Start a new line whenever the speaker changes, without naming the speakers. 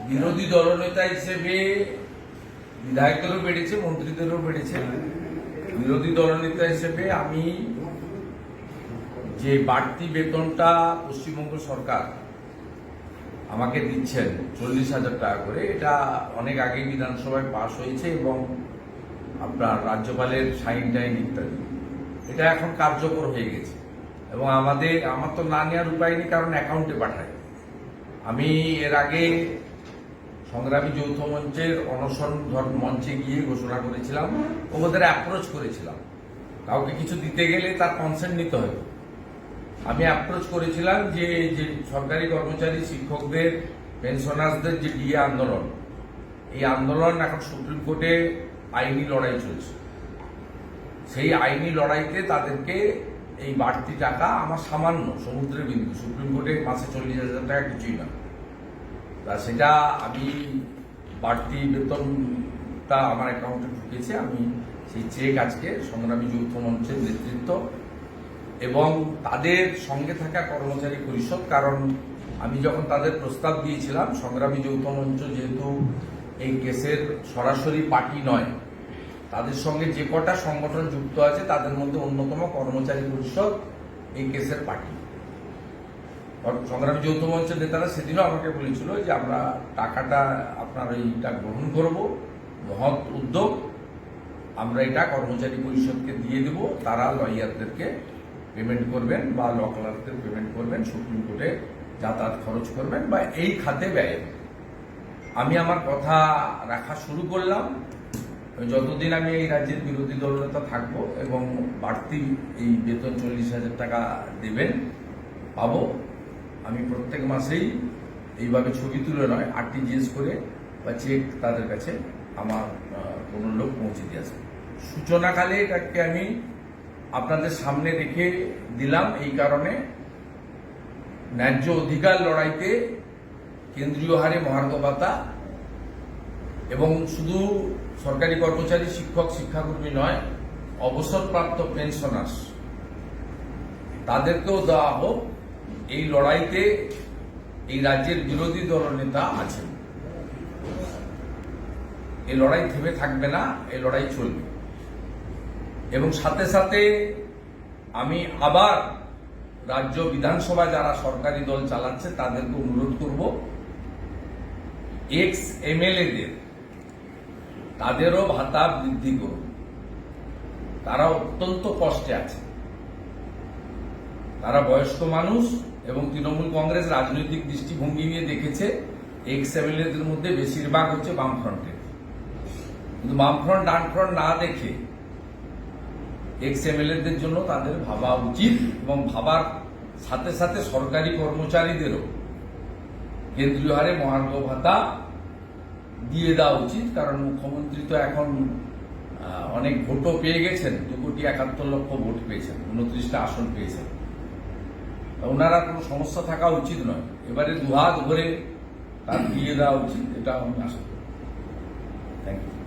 বিরোধী দলনেতা হিসেবে বিধায়কদেরও বেড়েছে, মন্ত্রীদেরও বেড়েছে। বিরোধী দলনেতা হিসেবে আমি যে বাড়তি বেতনটা পশ্চিমবঙ্গ সরকার আমাকে দিচ্ছেন 40,000 টাকা করে, এটা অনেক আগে বিধানসভায় পাশ হয়েছে এবং আপনার রাজ্যপালের সাইন টাইন ইত্যাদি, এটা এখন কার্যকর হয়ে গেছে এবং আমার তো না নেওয়ার উপায় নেই, কারণ অ্যাকাউন্টে পাঠায়। আমি এর আগে সংগ্রামী যৌথ মঞ্চের অনশন মঞ্চে গিয়ে ঘোষণা করেছিলাম, ওদের অ্যাপ্রোচ করেছিলাম, কাউকে কিছু দিতে গেলে তার কনসেন্ট নিতে হবে। আমি অ্যাপ্রোচ করেছিলাম যে সরকারি কর্মচারী, শিক্ষকদের, পেনশনার্সদের যে ডিএ আন্দোলন, এই আন্দোলন এখন সুপ্রিম কোর্টে আইনি লড়াই চলছে। সেই আইনি লড়াইতে তাদেরকে এই বাড়তি টাকা, আমার সামান্য সমুদ্রের বিন্দু, সুপ্রিম কোর্টে মাসে 40,000 টাকা কিছুই না, তা সেটা আমি বাড়তি বেতনটা আমার অ্যাকাউন্টে ঢুকেছে। আমি সেই চেক আজকে সংগ্রামী যৌথ মঞ্চের নেতৃত্ব এবং তাদের সঙ্গে থাকা কর্মচারী পরিষদ, কারণ আমি যখন তাদের প্রস্তাব দিয়েছিলাম, সংগ্রামী যৌথ মঞ্চ যেহেতু এই কেসের সরাসরি পার্টি নয়, তাদের সঙ্গে যে কটা সংগঠন যুক্ত আছে তাদের মধ্যে অন্যতম কর্মচারী পরিষদ এই কেসের পার্টি। সংগ্রামী যৌথ মঞ্চের নেতারা সেদিনও আমাকে বলেছিল যে আমরা টাকাটা আপনার এইটা গ্রহণ করব, মহৎ উদ্যোগ, আমরা এটা কর্মচারী পরিষদকে দিয়ে দেব, তারা লয়ারদেরকে পেমেন্ট করবেন বা ল ক্লার্কদের পেমেন্ট করবেন, সুপ্রিম কোর্টে যাতায়াত খরচ করবেন বা এই খাতে ব্যয়। আমি আমার কথা রাখা শুরু করলাম। যতদিন আমি এই রাজ্যের বিরোধী দলনেতা থাকবো এবং বাড়তি এই বেতন 40,000 টাকা দেবেন পাবো, আমি প্রত্যেক মাসেই এইভাবে ছবি তুলে নয়, আরটিজিএস করে বা চেক তাদের কাছে আমার কোনো লোক পৌঁছে দিয়ে আসবে। সূচনাকালে এটাকে আমি আপনাদের সামনে রেখে দিলাম এই কারণে, ন্যায্য অধিকার লড়াইতে কেন্দ্রীয় হারে মহার্ঘ ভাতা এবং শুধু সরকারি কর্মচারী, শিক্ষক, শিক্ষাকর্মী নয়, অবসরপ্রাপ্ত পেনশনার্স তাদেরকেও দেওয়া হোক। এই লড়াইতে এই রাজ্যের বিরোধী দলনেতা আছেন, এই লড়াই থেমে থাকবে না, এই লড়াই চলবে। এবং সাথে সাথে আমি আবার রাজ্য বিধানসভায় যারা সরকারি দল চালাচ্ছে তাদেরকে অনুরোধ করব, এক্স এমএলএদের তাদেরও ভাতা বৃদ্ধি করুন। তারা অত্যন্ত কষ্টে আছে, তারা বয়স্ক মানুষ এবং তৃণমূল কংগ্রেস রাজনৈতিক দৃষ্টিভঙ্গি নিয়ে দেখেছে এক্স এমএলএদের মধ্যে বেশিরভাগ হচ্ছে বামফ্রন্টের, কিন্তু বামফ্রন্ট ডানফ্রন্ট না দেখে এক্স এমএলএদের জন্য তাদের ভাবা উচিত এবং ভাবার সাথে সাথে সরকারি কর্মচারীদেরও কেন্দ্রীয় হারে মহার্ঘ ভাতা দিয়ে দেওয়া উচিত। কারণ মুখ্যমন্ত্রী তো এখন অনেক ভোটও পেয়ে গেছেন, 2,71,00,000 ভোট পেয়েছেন, 29টা আসন পেয়েছেন, ওনারা কোনো সমস্যা থাকা উচিত নয়। এবারে দুহাত ভরে তার দিয়ে দেওয়া উচিত, এটা আমি আশা করি। Thank you.